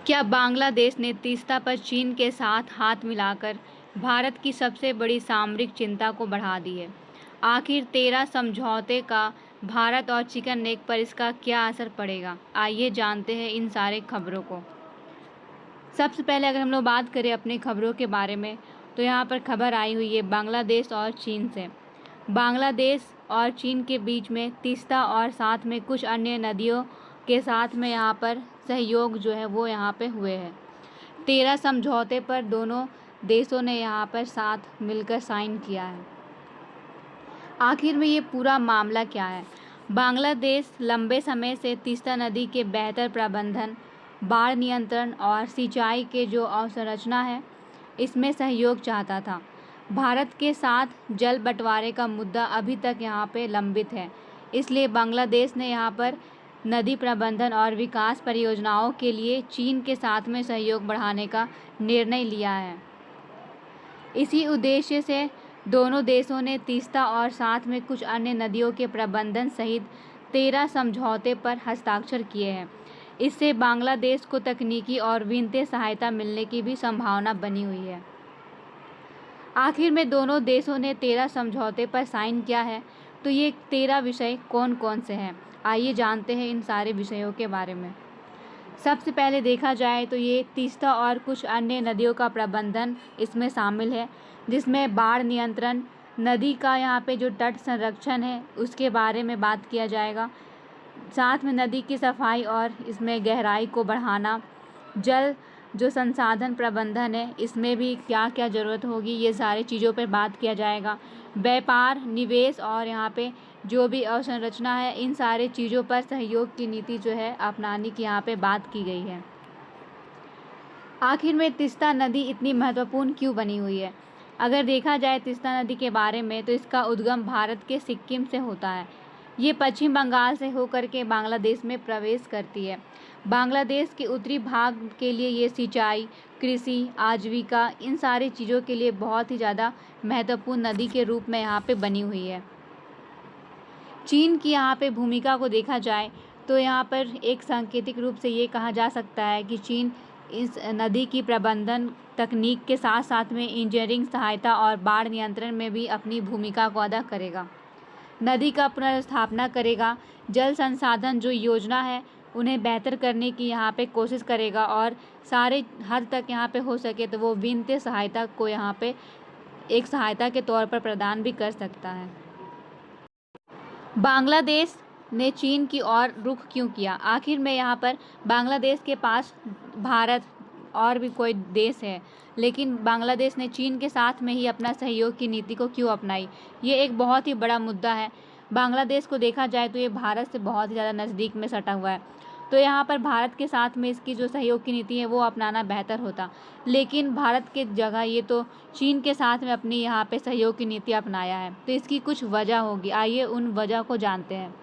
क्या बांग्लादेश ने तीस्ता पर चीन के साथ हाथ मिलाकर भारत की सबसे बड़ी सामरिक चिंता को बढ़ा दी है? आखिर 13 समझौते का भारत और चिकन नेक पर इसका क्या असर पड़ेगा? आइए जानते हैं इन सारे खबरों को। सबसे पहले अगर हम लोग बात करें अपनी खबरों के बारे में, तो यहाँ पर खबर आई हुई है बांग्लादेश और चीन से। बांग्लादेश और चीन के बीच में तीस्ता और साथ में कुछ अन्य नदियों के साथ में यहाँ पर सहयोग जो है वो यहाँ पे हुए हैं। 13 समझौते पर दोनों देशों ने यहाँ पर साथ मिलकर साइन किया है। आखिर में ये पूरा मामला क्या है? बांग्लादेश लंबे समय से तीस्ता नदी के बेहतर प्रबंधन, बाढ़ नियंत्रण और सिंचाई के जो अवसंरचना है इसमें सहयोग चाहता था। भारत के साथ जल बंटवारे का मुद्दा अभी तक यहाँ पे लंबित है, इसलिए बांग्लादेश ने यहाँ पर नदी प्रबंधन और विकास परियोजनाओं के लिए चीन के साथ में सहयोग बढ़ाने का निर्णय लिया है। इसी उद्देश्य से दोनों देशों ने तीस्ता और साथ में कुछ अन्य नदियों के प्रबंधन सहित 13 समझौते पर हस्ताक्षर किए हैं। इससे बांग्लादेश को तकनीकी और वित्तीय सहायता मिलने की भी संभावना बनी हुई है। आखिर में दोनों देशों ने 13 समझौते पर साइन किया है, तो ये 13 विषय कौन कौन से हैं? आइए जानते हैं इन सारे विषयों के बारे में। सबसे पहले देखा जाए तो ये तीस्ता और कुछ अन्य नदियों का प्रबंधन इसमें शामिल है, जिसमें बाढ़ नियंत्रण, नदी का यहाँ पे जो तट संरक्षण है उसके बारे में बात किया जाएगा। साथ में नदी की सफाई और इसमें गहराई को बढ़ाना, जल जो संसाधन प्रबंधन है इसमें भी क्या क्या ज़रूरत होगी, ये सारी चीज़ों पर बात किया जाएगा। व्यापार, निवेश और यहाँ पे जो भी अवसंरचना है, इन सारे चीज़ों पर सहयोग की नीति जो है अपनाने की यहाँ पे बात की गई है। आखिर में तीस्ता नदी इतनी महत्वपूर्ण क्यों बनी हुई है? अगर देखा जाए तीस्ता नदी के बारे में, तो इसका उद्गम भारत के सिक्किम से होता है। ये पश्चिम बंगाल से होकर के बांग्लादेश में प्रवेश करती है। बांग्लादेश के उत्तरी भाग के लिए ये सिंचाई, कृषि, आजीविका, इन सारी चीज़ों के लिए बहुत ही ज़्यादा महत्वपूर्ण नदी के रूप में यहाँ पे बनी हुई है। चीन की यहाँ पे भूमिका को देखा जाए तो यहाँ पर एक सांकेतिक रूप से ये कहा जा सकता है कि चीन इस नदी की प्रबंधन तकनीक के साथ साथ में इंजीनियरिंग सहायता और बाढ़ नियंत्रण में भी अपनी भूमिका को अदा करेगा। नदी का पुनर्स्थापना करेगा, जल संसाधन जो योजना है उन्हें बेहतर करने की यहाँ पे कोशिश करेगा और सारे हद तक यहाँ पे हो सके तो वो वित्तीय सहायता को यहाँ पे एक सहायता के तौर पर प्रदान भी कर सकता है। बांग्लादेश ने चीन की ओर रुख क्यों किया? आखिर में यहाँ पर बांग्लादेश के पास भारत और भी कोई देश है, लेकिन बांग्लादेश ने चीन के साथ में ही अपना सहयोग की नीति को क्यों अपनाई? ये एक बहुत ही बड़ा मुद्दा है। बांग्लादेश को देखा जाए तो ये भारत से बहुत ही ज़्यादा नज़दीक में सटा हुआ है, तो यहाँ पर भारत के साथ में इसकी जो सहयोग की नीति है वो अपनाना बेहतर होता, लेकिन भारत के जगह ये तो चीन के साथ में अपनी यहाँ पे सहयोग की नीति अपनाया है, तो इसकी कुछ वजह होगी। आइए उन वजह को जानते हैं।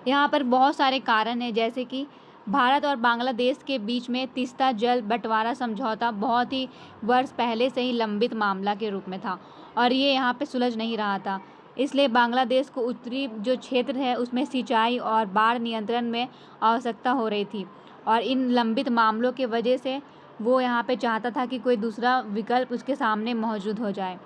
यहाँ पर बहुत सारे कारण हैं, जैसे कि भारत और बांग्लादेश के बीच में तीस्ता जल बंटवारा समझौता बहुत ही वर्ष पहले से ही लंबित मामला के रूप में था और ये यहाँ पे सुलझ नहीं रहा था। इसलिए बांग्लादेश को उत्तरी जो क्षेत्र है उसमें सिंचाई और बाढ़ नियंत्रण में आवश्यकता हो रही थी और इन लंबित मामलों के वजह से वो यहाँ पे चाहता था कि कोई दूसरा विकल्प उसके सामने मौजूद हो जाए।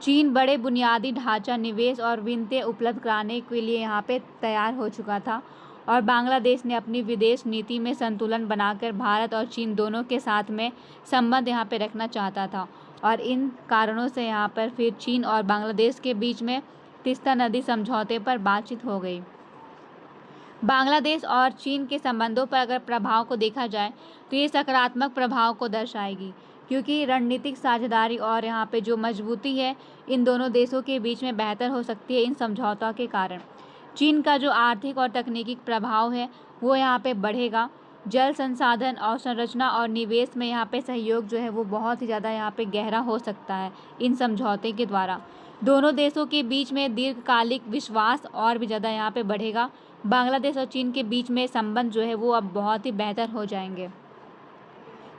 चीन बड़े बुनियादी ढांचा, निवेश और वित्त उपलब्ध कराने के लिए यहाँ पे तैयार हो चुका था और बांग्लादेश ने अपनी विदेश नीति में संतुलन बनाकर भारत और चीन दोनों के साथ में संबंध यहाँ पे रखना चाहता था और इन कारणों से यहाँ पर फिर चीन और बांग्लादेश के बीच में तीस्ता नदी समझौते पर बातचीत हो गई। बांग्लादेश और चीन के संबंधों पर अगर प्रभाव को देखा जाए तो ये सकारात्मक प्रभाव को दर्शाएगी, क्योंकि रणनीतिक साझेदारी और यहाँ पे जो मजबूती है इन दोनों देशों के बीच में बेहतर हो सकती है इन समझौतों के कारण। चीन का जो आर्थिक और तकनीकी प्रभाव है वो यहाँ पे बढ़ेगा। जल संसाधन, अवसंरचना और निवेश में यहाँ पे सहयोग जो है वो बहुत ही ज़्यादा यहाँ पे गहरा हो सकता है इन समझौते के द्वारा। दोनों देशों के बीच में दीर्घकालिक विश्वास और भी ज़्यादा यहाँ पे बढ़ेगा। बांग्लादेश और चीन के बीच में संबंध जो है वो अब बहुत ही बेहतर हो जाएंगे।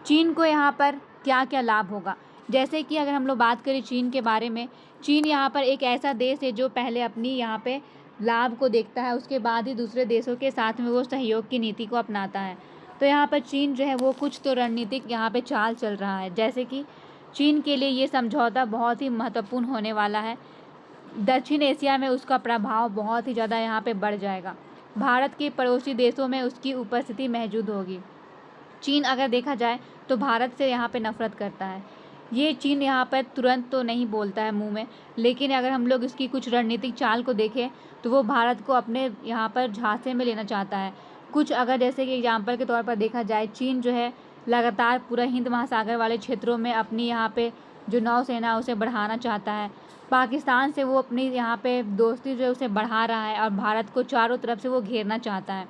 चीन को यहाँ पर क्या क्या लाभ होगा? जैसे कि अगर हम लोग बात करें चीन के बारे में, चीन यहाँ पर एक ऐसा देश है जो पहले अपनी यहाँ पे लाभ को देखता है, उसके बाद ही दूसरे देशों के साथ में वो सहयोग की नीति को अपनाता है। तो यहाँ पर चीन जो है वो कुछ तो रणनीतिक यहाँ पे चाल चल रहा है, जैसे कि चीन के लिए ये समझौता बहुत ही महत्वपूर्ण होने वाला है। दक्षिण एशिया में उसका प्रभाव बहुत ही ज़्यादा यहाँ पे बढ़ जाएगा। भारत के पड़ोसी देशों में उसकी उपस्थिति मौजूद होगी। चीन अगर देखा जाए तो भारत से यहाँ पे नफरत करता है। ये चीन यहाँ पर तुरंत तो नहीं बोलता है मुंह में, लेकिन अगर हम लोग इसकी कुछ रणनीतिक चाल को देखें तो वो भारत को अपने यहाँ पर झांसे में लेना चाहता है। कुछ अगर जैसे कि एग्जाम्पल के तौर पर देखा जाए, चीन जो है लगातार पूरा हिंद महासागर वाले क्षेत्रों में अपनी यहाँ पे जो नौसेना उसे बढ़ाना चाहता है। पाकिस्तान से वो अपनी यहाँ पे दोस्ती जो है उसे बढ़ा रहा है और भारत को चारों तरफ से वो घेरना चाहता है।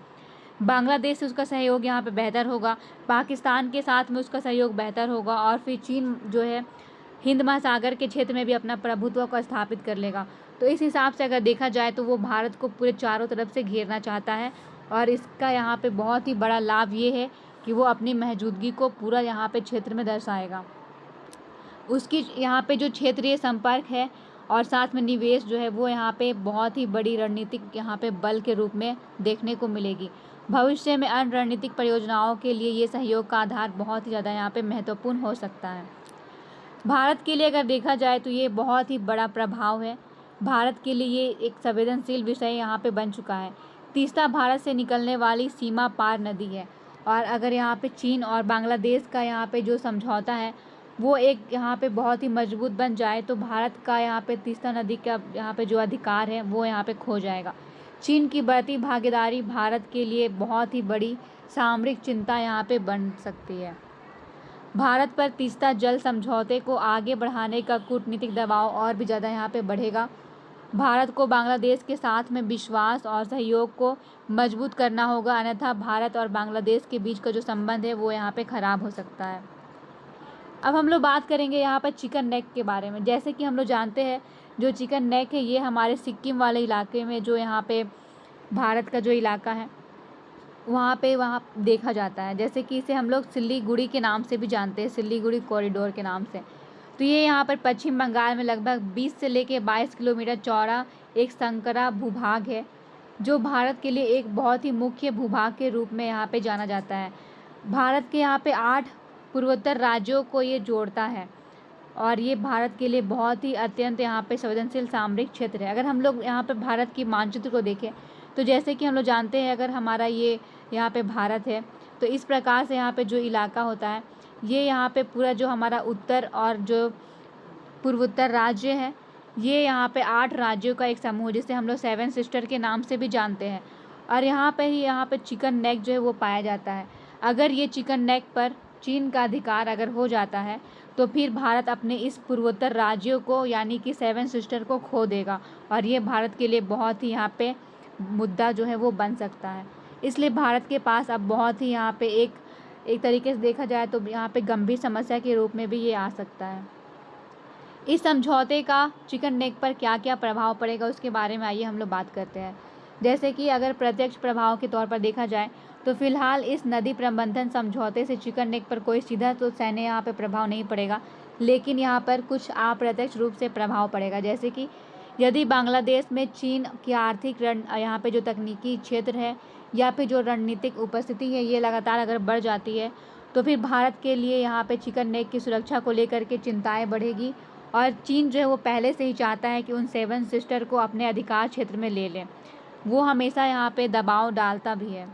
बांग्लादेश से उसका सहयोग यहाँ पे बेहतर होगा, पाकिस्तान के साथ में उसका सहयोग बेहतर होगा और फिर चीन जो है हिंद महासागर के क्षेत्र में भी अपना प्रभुत्व को स्थापित कर लेगा। तो इस हिसाब से अगर देखा जाए तो वो भारत को पूरे चारों तरफ से घेरना चाहता है और इसका यहाँ पे बहुत ही बड़ा लाभ ये है कि वो अपनी मौजूदगी को पूरा यहाँ पे क्षेत्र में दर्शाएगा। उसकी यहाँ पे जो क्षेत्रीय संपर्क है और साथ में निवेश जो है वो यहाँ पे बहुत ही बड़ी रणनीतिक यहाँ पे बल के रूप में देखने को मिलेगी। भविष्य में अन्य रणनीतिक परियोजनाओं के लिए ये सहयोग का आधार बहुत ही ज़्यादा यहाँ पे महत्वपूर्ण हो सकता है। भारत के लिए अगर देखा जाए तो ये बहुत ही बड़ा प्रभाव है। भारत के लिए ये एक संवेदनशील विषय यहाँ पे बन चुका है। तीस्ता भारत से निकलने वाली सीमा पार नदी है और अगर यहाँ पे चीन और बांग्लादेश का यहाँ पे जो समझौता है वो एक यहाँ पे बहुत ही मजबूत बन जाए तो भारत का यहाँ पे तीस्ता नदी का यहाँ पे जो अधिकार है वो यहाँ पे खो जाएगा। चीन की बढ़ती भागीदारी भारत के लिए बहुत ही बड़ी सामरिक चिंता यहाँ पे बन सकती है। भारत पर तीस्ता जल समझौते को आगे बढ़ाने का कूटनीतिक दबाव और भी ज़्यादा यहाँ पे बढ़ेगा। भारत को बांग्लादेश के साथ में विश्वास और सहयोग को मजबूत करना होगा, अन्यथा भारत और बांग्लादेश के बीच का जो संबंध है वो यहाँ पे ख़राब हो सकता है। अब हम लोग बात करेंगे यहाँ पर चिकन नेक के बारे में। जैसे कि हम लोग जानते हैं जो चिकन नेक है ये हमारे सिक्किम वाले इलाके में जो यहाँ पे भारत का जो इलाका है वहाँ देखा जाता है। जैसे कि इसे हम लोग सिल्लीगुड़ी के नाम से भी जानते हैं, सिल्लीगुड़ी कॉरिडोर के नाम से। तो ये यहाँ पर पश्चिम बंगाल में लगभग 20 से लेकर 22 किलोमीटर चौड़ा एक संकरा भूभाग है जो भारत के लिए एक बहुत ही मुख्य भूभाग के रूप में यहाँ पे जाना जाता है। भारत के यहाँ पे 8 पूर्वोत्तर राज्यों को ये जोड़ता है और ये भारत के लिए बहुत ही अत्यंत यहाँ पे संवेदनशील सामरिक क्षेत्र है। अगर हम लोग यहाँ पे भारत की मानचित्र को देखें तो जैसे कि हम लोग जानते हैं अगर हमारा ये यहाँ पे भारत है तो इस प्रकार से यहाँ पे जो इलाका होता है ये यहाँ पे पूरा जो हमारा उत्तर और जो पूर्वोत्तर राज्य है ये यहाँ पे 8 राज्यों का एक समूह जिसे हम लोग 7 सिस्टर के नाम से भी जानते हैं और यहाँ पे चिकन नेक जो है वो पाया जाता है। अगर ये चिकन नेक पर चीन का अधिकार अगर हो जाता है तो फिर भारत अपने इस पूर्वोत्तर राज्यों को यानी कि 7 सिस्टर को खो देगा और ये भारत के लिए बहुत ही यहाँ पे मुद्दा जो है वो बन सकता है। इसलिए भारत के पास अब बहुत ही यहाँ पे एक तरीके से देखा जाए तो यहाँ पे गंभीर समस्या के रूप में भी ये आ सकता है। इस समझौते का चिकन नेक पर क्या क्या प्रभाव पड़ेगा उसके बारे में आइए हम लोग बात करते हैं। जैसे कि अगर प्रत्यक्ष प्रभाव के तौर पर देखा जाए तो फिलहाल इस नदी प्रबंधन समझौते से चिकन नेक पर कोई सीधा तो सैन्य यहाँ पे प्रभाव नहीं पड़ेगा, लेकिन यहाँ पर कुछ अप्रत्यक्ष रूप से प्रभाव पड़ेगा। जैसे कि यदि बांग्लादेश में चीन की आर्थिक यहाँ पे जो तकनीकी क्षेत्र है या फिर जो रणनीतिक उपस्थिति है ये लगातार अगर बढ़ जाती है तो फिर भारत के लिए यहाँ पे चिकन नेक की सुरक्षा को लेकर के चिंताएं बढ़ेगी और चीन जो है वो पहले से ही चाहता है कि उन 7 सिस्टर को अपने अधिकार क्षेत्र में ले लें। वो हमेशा यहाँ पे दबाव डालता भी है।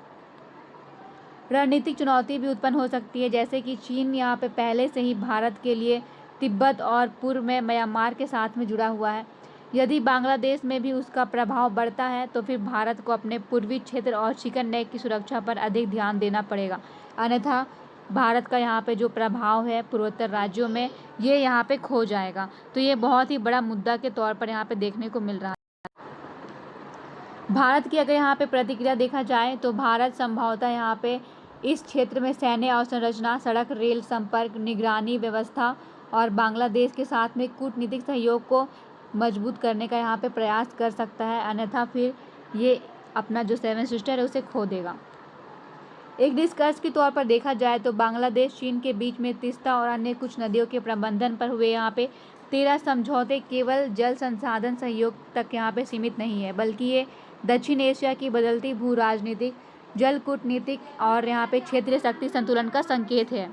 रणनीतिक चुनौती भी उत्पन्न हो सकती है, जैसे कि चीन यहाँ पे पहले से ही भारत के लिए तिब्बत और पूर्व में म्यांमार के साथ में जुड़ा हुआ है। यदि बांग्लादेश में भी उसका प्रभाव बढ़ता है तो फिर भारत को अपने पूर्वी क्षेत्र और चिकन नेक की सुरक्षा पर अधिक ध्यान देना पड़ेगा, अन्यथा भारत का यहाँ पे जो प्रभाव है पूर्वोत्तर राज्यों में ये यहाँ पे खो जाएगा। तो ये बहुत ही बड़ा मुद्दा के तौर पर यहाँ पे देखने को मिल रहा है। भारत की अगर यहाँ पे प्रतिक्रिया देखा जाए तो भारत संभवतः यहाँ पे इस क्षेत्र में सैन्य अवसंरचना, सड़क, रेल संपर्क, निगरानी व्यवस्था और बांग्लादेश के साथ में कूटनीतिक सहयोग को मजबूत करने का यहाँ पे प्रयास कर सकता है, अन्यथा फिर ये अपना जो 7 सिस्टर है उसे खो देगा। एक निष्कर्ष के तौर पर देखा जाए तो बांग्लादेश चीन के बीच में तीस्ता और अन्य कुछ नदियों के प्रबंधन पर हुए यहाँ पे 13 समझौते केवल जल संसाधन सहयोग तक यहाँ पे सीमित नहीं है, बल्कि ये दक्षिण एशिया की बदलती भू राजनीतिक जल कूटनीतिक और यहाँ पे क्षेत्रीय शक्ति संतुलन का संकेत है।